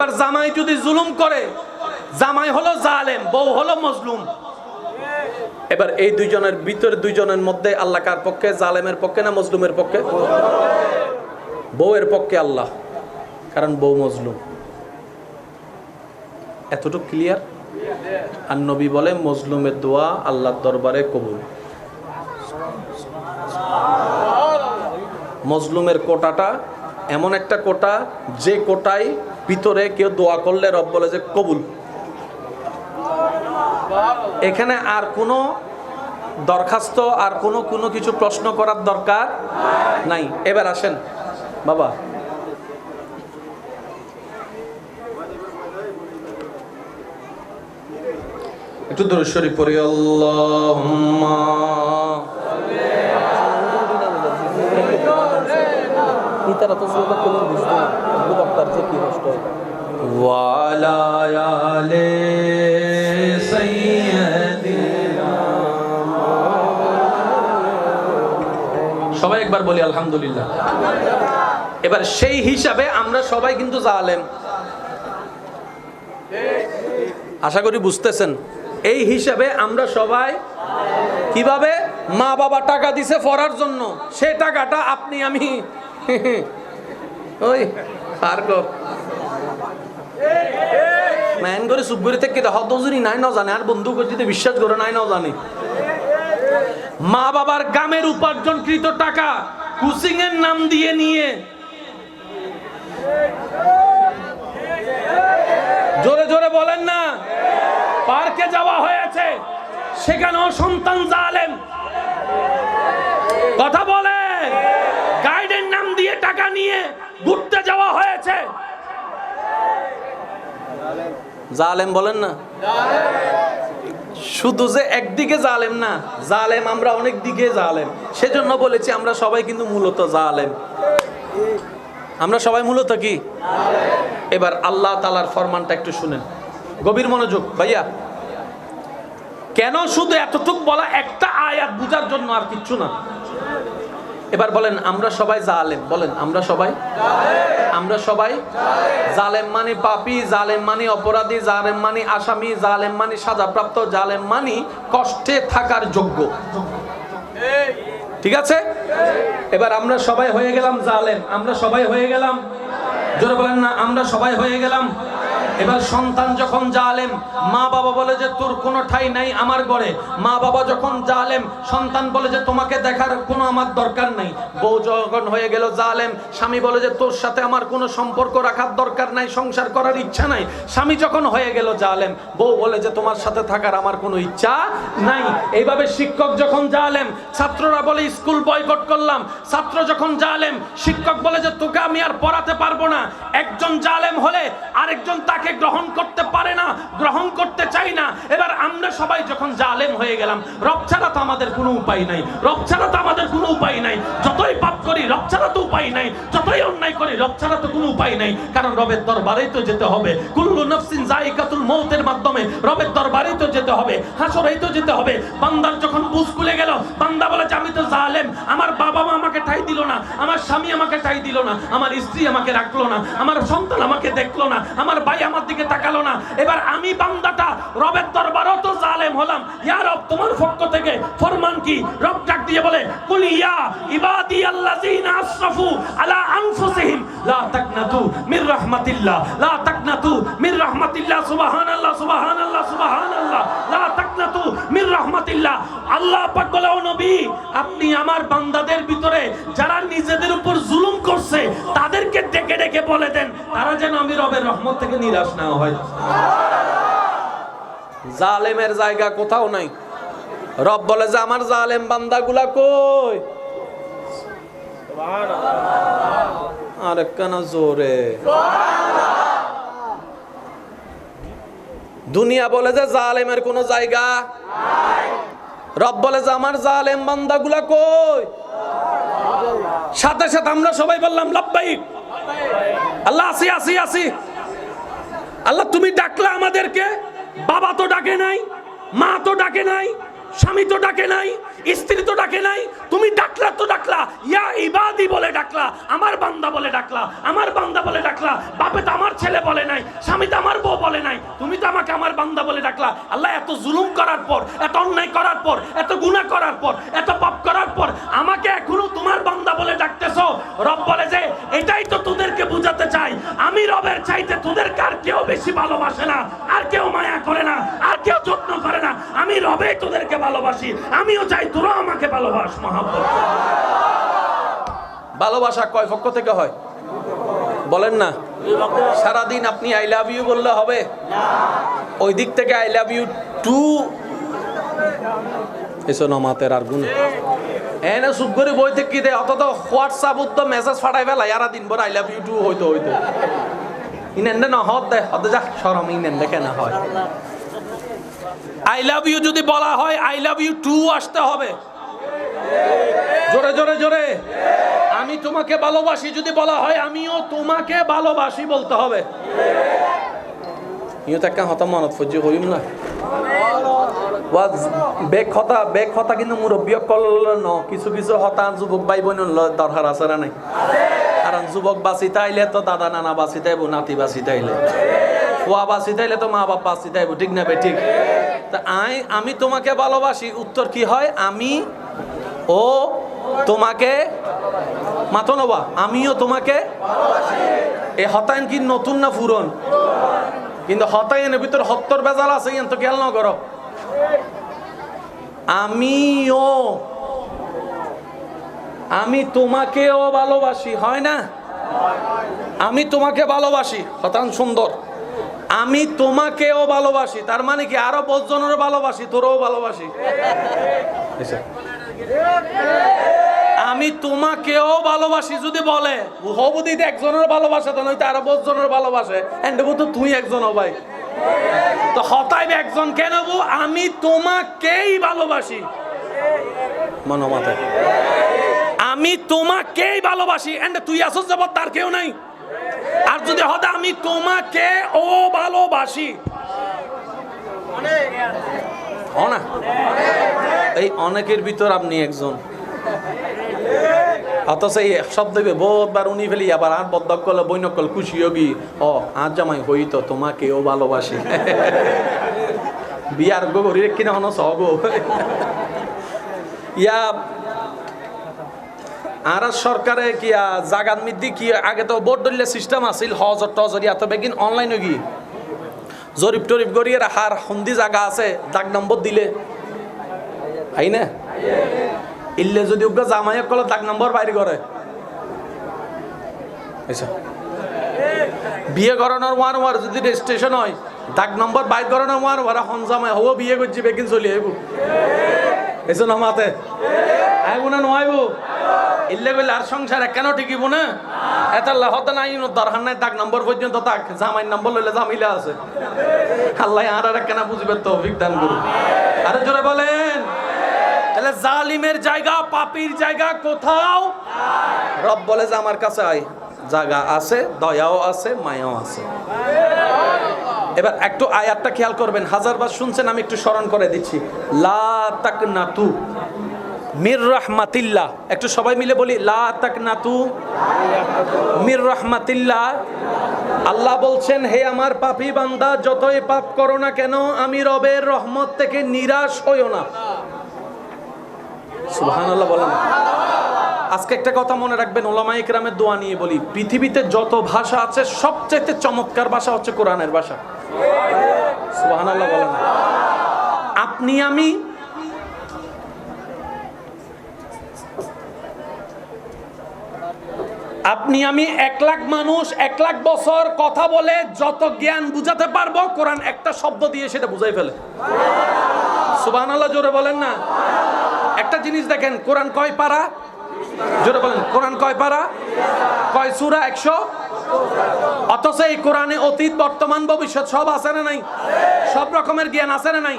এবার জামাই যদি জুলুম করে, জামাই হলো জালেম, বউ হলো মজলুম। এবার এই দুইজনের ভিতরে, দুইজনের মধ্যে আল্লাহ কার পক্ষে? জালেমের পক্ষে না মজলুমের পক্ষে? বউয়ের পক্ষে আল্লাহ, কারণ বউ মজলুম। এতটুকু ক্লিয়ার? আর নবী বলে মজলুমের দোয়া আল্লাহর দরবারে কবুল। মজলুমের কোটাটা এমন একটা কোটা, যে কোটায় ভিতরে কেউ দোয়া করলে রব বলে যে কবুল। এখানে আর কোনো দরখাস্ত, আর কোনো কিছু প্রশ্ন করার দরকার নাই। এবার আসেন বাবা, একটু দরুদ শরীফ পড়ি। আল্লাহুম্মা ওয়ালা আলে সাইয়্যিদিনা। সবাই একবার বলি আলহামদুলিল্লাহ। এবার সেই হিসাবে আমরা সবাই কিন্তু জালেম, আশা করি বুঝতেছেন। এই হিসাবে আমরা সবাই কিভাবে? মা বাবা টাকা দিছে পড়ার জন্য, সে টাকাটা আপনি আমি ওই আর ম্যান করে চুপ করে থেকে হতজুরি নাই না জানে, আর বন্ধু যদি বিশ্বাস করে নাই না জানে। মা বাবার গামের উপার্জনকৃত টাকা কোচিং এর নাম দিয়ে নিয়ে, জোরে জোরে বলেন না, পার্কে যাওয়া হয়েছে, সেখানেও সন্তান জালেম। কথা বলে, গাইডের নাম দিয়ে টাকা নিয়ে ঘুরতে যাওয়া হয়েছে, জালেম বলেন না? শুধু যে একদিকে জালেম না, জালেম আমরা অনেক দিকে জালেম। সেজন্য বলেছি আমরা সবাই কিন্তু মূলত জালেম। আমরা সবাই মূলত কি? এবার আল্লাহ তাআলার ফরমানটা একটু শুনেন, গভীর মনোযোগ ভাইয়া। কেন শুধু এতটুক বলা? একটা আয়াত বুঝার জন্য, আর কিচ্ছু না। এবার বলেন আমরা সবাই জালেম, বলেন আমরা সবাই। আমরা সবাই জালেম মানে পাপী, জালেম মানে অপরাধী, জালেম মানে আসামি, জালেম মানে সাজাপ্রাপ্ত, জালেম মানে কষ্টে থাকার যোগ্য। ঠিক আছে? এবার আমরা সবাই হয়ে গেলাম জালেম, আমরা সবাই হয়ে গেলাম, জোরে বলেন না, আমরা সবাই হয়ে গেলাম। এবার সন্তান যখন জালেম, মা বাবা বলে যে তোর কোনো ঠাই নাই আমার ঘরে। মা বাবা যখন জালেম, সন্তান বলে যে তোমাকে দেখার কোনো আমার দরকার নাই। বউ যখন হয়ে গেল জালেম, স্বামী বলে যে তোর সাথে আমার কোনো সম্পর্ক রাখার দরকার নাই, সংসার করার ইচ্ছা নাই। স্বামী যখন হয়ে গেল জালেম, বউ বলে যে তোমার সাথে থাকার আমার কোনো ইচ্ছা নাই। এইভাবে শিক্ষক যখন জালেম, ছাত্ররা বলে স্কুল বয়কট করলাম। ছাত্র যখন জালেম, শিক্ষক বলে যে তোকে আমি আর পড়াতে পারবো না। একজন জালেম হলে আরেকজন তাকে গ্রহণ করতে পারে না, গ্রহণ করতে চাই না। এবার আমরা সবাই যখন জালেম হয়ে গেলাম, রব ছাড়া তো আমাদের কোনো উপায় নাই, রব ছাড়া তো আমাদের কোনো উপায় নাই। যতই পাপ করি রব ছাড়া তো উপায় নাই, যতই অন্যায় করি রব ছাড়া তো কোনো উপায় নাই। কারণ রবের দরবারেই তো যেতে হবে। কুল্লু নাফসিন যায়িকাতুল মউতের মাধ্যমে রবের দরবারেই তো যেতে হবে, হাসরেই তো যেতে হবে। বান্দার যখন বুঝ খুলে গেল, বান্দা বলে যে আমি তো জালেম, আমার বাবা মা আমাকে ঠাই দিল না, আমার স্বামী আমাকে ঠাই দিল না, আমার স্ত্রী আমাকে রাখলো না, আমার সন্তান আমাকে দেখলো না, আমার ভাই আমার দিকে তাকালো না। এবার আমি বান্দাটা রবের দরবারও তো জালেম হলাম। ইয়া রব, তোমার পক্ষ থেকে ফরমান কি? রব ডাক দিয়ে বলে কুল ইয়া ইবাদি আল্লাযিনা আসরাফু আলা আনফুসিহিম লা তাকনাতু মির রাহমাতিল্লাহ, লা তাকনাতু মির রাহমাতিল্লাহ। সুবহানাল্লাহ, সুবহানাল্লাহ, সুবহানাল্লাহ। লা তাকনাতু মির রাহমাতিল্লাহ। আল্লাহ পাক বলে, ও নবী, আপনি আমার বান্দাদের ভিতরে যারা নিজেদের উপর জুলুম করছে তাদেরকে ডেকে ডেকে বলে দেন তারা যেন আমি রবের রহমত থেকে নিরাশ না হয়। জালেমের জায়গা কোথাও নাই। রব বলে যে আমার জালেম বান্দাগুলা কই? আর কেন জোরে? দুনিয়া বলে যে জালেমের কোনো জায়গা নাই। রব বলে যে আমার জালেম বান্দাগুলা কই? সাথে সাথে আমরা সবাই বললাম লাব্বাইক, আল্লাহ আসি আসি আসি। আল্লাহ তুমি ডাকলে আমাদেরকে, বাবা তো ডাকে নাই, মা তো ডাকে নাই, স্বামী তো ডাকে নাই, স্ত্রী তো ডাকে নাই, তুমি ডাকলা তো ডাকলা, ইয়া ইবাদি বলে ডাকলা, আমার বান্দা বলে ডাকলা, আমার বান্দা বলে ডাকলা। বাপে তো আমার ছেলে বলে নাই, স্বামী তো আমার বউ বলে নাই, তুমি তো আমাকে আমার বান্দা বলে ডাকলা। আল্লাহ এত জুলুম করার পর, এত অন্যায় করার পর, এত গুনাহ করার পর, এত পাপ করার পর আমাকে এখনো তোমার বান্দা বলে ডাকতেছো। রব বলে যে এটাই তো তোদেরকে বুঝাতে চাই, আমি রবের চাইতে তোদেরকে আর কেউ বেশি ভালোবাসে না, আর কেউ মায়া করে না, আর কেউ যত্ন করে না। আমি রবেই তোদেরকে ভালোবাসি, আমিও চাই তোরা আমাকে ভালোবাস। মহব্বত ভালোবাসা কয় পক্ষ থেকে হয় বলেন না? সারাদিন আপনি আই লাভ ইউ বললে হবে? ওই দিক থেকে আই লাভ ইউ টু এসো নমাতের আর গুণ এনে চুপ করে বই থেকে কি দেয়? অত হোয়াটসঅ্যাপ তো মেসেজ ফাটাই ফেলাই সারা দিন ভর আই লাভ ইউ টু হইতো হইতো ইনেন্ডে না হদ দেয় হদে যা সরম ইনেন্ডে কেন হয়? আই লাভ ইউ যদি বলা হয় আই লাভ ইউ টু আসতে হবে জোরে জোরে জোরে। আমি তোমাকে ভালোবাসি যদি বলা হয় আমিও তোমাকে ভালোবাসি বলতে হবে। ইও তো একটা হতা মনত ফজি হইম না ওয়াজ বেক কথা কিন্তু মুরব্বী করল ন কিছু কিছু হতা যুবক ভাই বোন দরকার আছে না নাই? কারণ যুবক বাঁচি তাইলে তো দাদা নানা বাঁচি তাইব, নাতি বাঁচি তাইলে, খোয়া বাঁচি তাইলে তো মা বাপ বাঁচি তাইব, ঠিক না বে ঠিক? তা আমি তোমাকে ভালোবাসি উত্তর কি হয়? আমি ও তোমাকে মাতো নবা, আমিও তোমাকে। এই হতায়ন কি নতুন না পুরন? কিন্তু হতায়নের ভিতর হত্তর বেজাল আছে, তো খেয়াল না করো। আমি তোমাকেও ভালোবাসি হয় না? আমি তোমাকে ভালোবাসি হতান সুন্দর, আমি তোমাকেও ভালোবাসি তার মানে কি আরো ৫ জনের ভালোবাসি, তোরও ভালোবাসি। আমি তোমাকেও ভালোবাসি যদি বলে হবুদি একজনের ভালোবাসা তো নয়, আরো ৫ জনের ভালোবাসে এন্ডবু তো তুই একজন ভাই তো হতাইবে একজন কেন? আমি তোমাকেই ভালোবাসি মনোমাতে, আমি তোমাকেই ভালোবাসি এন্ড তুই আসছ যাব তার কেউ নাই। আর যদি হতা আমি তোমাকে ও ভালোবাসি না, এই অনেকের ভিতর আপনি একজন। অথচ এই শব্দ বহুতবার উনি ফেলি আবার আর বদ্ধ করলে বৈনক করলে খুশি হবি ও আজ জামাই হইতো তোমাকেও ভালোবাসি। বিয়ার গো ঘুরে কিনা হন সব ইয়া আর সরকারে কি জাগাত মিদ্দি কি আগে তো বোর্ড দলিলে সিস্টেম আছিল হজ টজরিয়া তো বেগিন অনলাইন কি জরিপ টরিপ করিয়ে রাখার সন্ধি জায়গা আছে দাগ নম্বর দিলে হাই না ইল্লে যদি উগ্র জামাই কল দাগ নম্বর বাইরে করে বিয়ে করানোর ওয়ার যদি রেজিস্ট্রেশন হয় দাগ নম্বর বাইর করানোর ওয়ার হন জামাই হবো বিয়ে করছি বেগিন চলি আইব এসো নামাতে আইব না নয় ইল্লে গেলে আর সংসার কেন টিকিব না? এত হতে নাই দরকার নাই দাগ নম্বর পর্যন্ত তাক জামাই নম্বর লইলে জামিলা আছে। আল্লাহ আর কেন বুঝবে তৌফিক দান করুন। আরে জোরে বলেন। তাহলে জালিমের জায়গা পাপীর জায়গা কোথাও? রব বলে যে আমার কাছে আয়, জায়গা আছে, দয়াও আছে, মায়াও আছে। এবার একটু আয়াতটা খেয়াল করবেন, হাজারবার শুনছেন, আমি একটু স্মরণ করে দিচ্ছি। লা তাকনাতু মির রাহমাতিল্লাহ, একটু সবাই মিলে বলি লা তাকনাতু মির রাহমাতিল্লাহ। আল্লাহ বলছেন হে আমার পাপী বান্দা যতই পাপ করো না কেন আমি রবের রহমত থেকে নিরাশ হইও না। সুবহানাল্লাহ বলেন। আজকে একটা কথা মনে রাখবেন, উলামায়ে কেরামের দোয়া নিয়ে বলি, পৃথিবীতে যত ভাষা আছে সবচেয়ে চমৎকার ভাষা হচ্ছে কোরআনের ভাষা। সুবহানাল্লাহ বলেন। আপনি আমি আপনি আমি 1 লাখ মানুষ 1 লাখ বছর কথা বলে যত জ্ঞান বুঝাতে পারবো কোরআন একটা শব্দ দিয়ে সেটা বুঝাই ফেলে। সুবহানাল্লাহ জোরে বলেন না। একটা জিনিস দেখেন, কোরআন কয় পারা? জোরে বলেন। কোরআন কয় পারা? কয় সূরা? 100। অথচ এই কোরআনে অতীত বর্তমান ভবিষ্যৎ সব আছে না নাই? সব রকমের জ্ঞান আছে না নাই?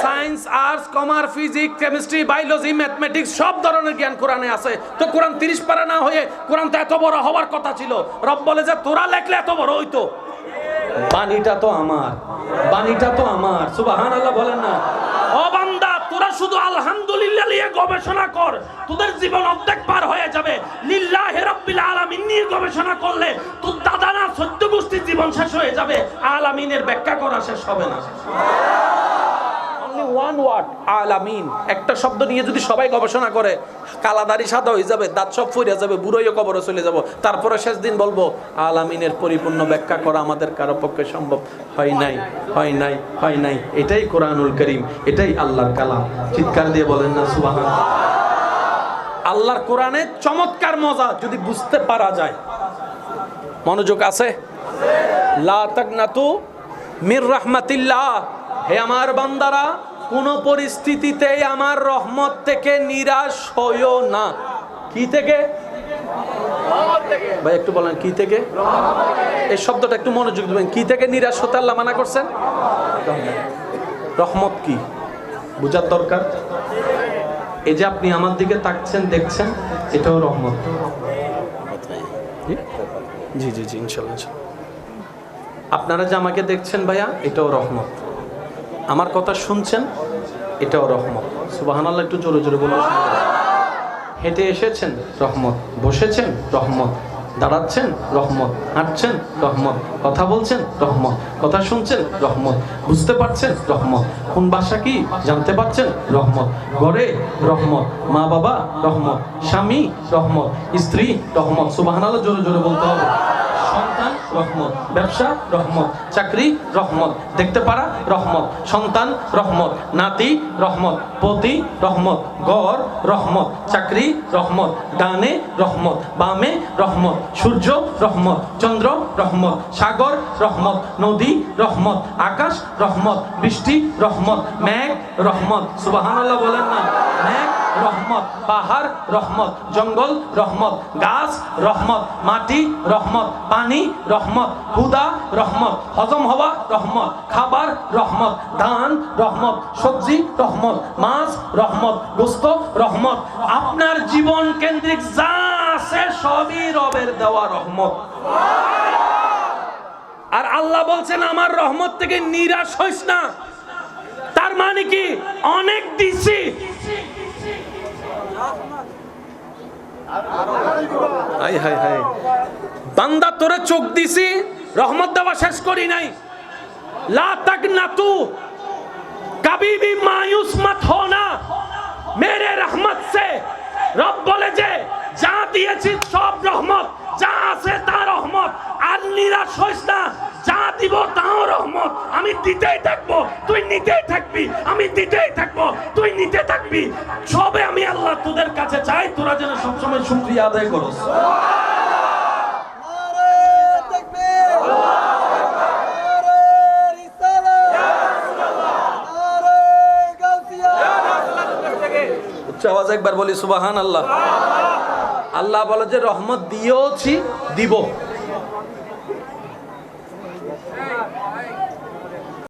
Science, arts, commerce, physics, chemistry, biology, mathematics সব ধরনের জ্ঞান কোরআনে আছে। তো কোরআন 30 পারা না হয়ে কোরআন তো এত বড় হওয়ার কথা ছিল। রব বলে যে তোরা লেখলে এত বড় হইতো। বাণীটা তো আমার, বাণীটা তো আমার। সুবহানাল্লাহ বলেন না। ও বান্দা তোরা শুধু আলহামদুলিল্লাহ নিয়ে গবেষণা কর, তোদের জীবন অর্ধেক পার হয়ে যাবে। লিল্লাহি রাব্বিল আলামিন নিয়ে গবেষণা করলে তোর দাদা না 14 গোষ্ঠীর জীবন শেষ হয়ে যাবে, আলামিনের ব্যাখ্যা করা শেষ হবে না। ওয়ান ওয়ার্ড আলামিন, একটা শব্দ নিয়ে যদি সবাই গবেষণা করে, কালাদারি সাদা হয়ে যাবে, দাঁত সব ফুরিয়ে যাবে, বুড়োইও কবরে চলে যাব, তারপরে শেষ দিন বলবো আলামিনের পরিপূর্ণ ব্যাখ্যা করা আমাদের কারো পক্ষে সম্ভব হয় নাই, হয় নাই, হয় নাই। এটাই কোরআনুল কারীম, এটাই আল্লাহর কালাম। চিৎকার দিয়ে বলেন না সুবহানাল্লাহ। আল্লাহর কোরআনের চমৎকার মজা যদি বুঝতে পারা যায়। মনোযোগ আছে? লা তাকনাতু মির রাহমাতিল্লাহ, হে আমার বান্দারা, কোন পরিস্থিতিতেই আমার রহমত থেকে নিরাশ হইও না। কি থেকে ভাই একটু বলেন, কি থেকে? এই শব্দটা একটু মনোযোগ দিবেন। কি থেকে নিরাশ হতে আল্লাহ মানা করছেন? রহমত কি বুঝার দরকার। এই যে আপনি আমার দিকে তাকছেন, দেখছেন, এটাও রহমত। জি জি জি ইনশাআল্লাহ। আপনারা যে আমাকে দেখছেন ভাইয়া, এটাও রহমত। আমার কথা শুনছেন, এটাও রহমত। সুবহানাল্লাহ একটু জোরে জোরে বলুন। হেঁটে এসেছেন, রহমত। বসেছেন, রহমত। দাঁড়াচ্ছেন, রহমত। হাঁটছেন, রহমত। কথা বলছেন, রহমত। কথা শুনছেন, রহমত। বুঝতে পারছেন, রহমত। কোন ভাষা কি জানতে পারছেন, রহমত। ঘরে রহমত, মা বাবা রহমত, স্বামী রহমত, স্ত্রী রহমত। সুবহানাল্লাহ জোরে জোরে বলতে হবে। সন্তান রহমত, ব্যবসা রহমত, চাকরি রহমত, দেখতে পারা রহমত, সন্তান রহমত, নাতি রহমত, পতি রহমত, ঘর রহমত, চাকরি রহমত, ডানে রহমত, বামে রহমত, সূর্য রহমত, চন্দ্র রহমত, সাগর রহমত, নদী রহমত, আকাশ রহমত, বৃষ্টি রহমত, মেঘ রহমত। সুবহানাল্লাহ বলেন না। মেঘ রহমত, পাহাড় রহমত, জঙ্গল রহমত, গাছ রহমত, মাটি রহমত, পানি রহমত, হুদা রহমত, হজম হওয়া রহমত, খাবার রহমত, ধান রহমত, সবজি রহমত, মাছ রহমত, গোস্ত রহমত। আপনার জীবন কেন্দ্রিক যা আছে সবই রবের দেওয়া রহমত। আর আল্লাহ বলছেন আমার রহমত থেকে নিরাশ হইস না। তার মানে কি? অনেক দিছি, হাই হাই হাই, বান্দা তোরে চোখ দিছি, রহমত দেওয়া শেষ করি নাই। লা তাকনাতু, কবি ভি মায়ুস মত হোনা মেরে রহমত সে। রব বলে যে যা দিয়েছি সব রহমত, যা আছে তা রহমত। আর নিরাশ হইস না, যা দিব তাও রহমত। আমি দিতেই থাকবো, তুই নিতেই থাকবি। আমি দিতেই থাকবো, তুই নিতে থাকবি। সবে আমি আল্লাহ তোদের কাছে চাই, তোরা যেন সবসময় শুকরিয়া আদায় করস। উচ্চ আওয়াজ একবার বলি সুবহানাল্লাহ। আল্লাহ বলে যে রহমত দিয়েছি, দিব।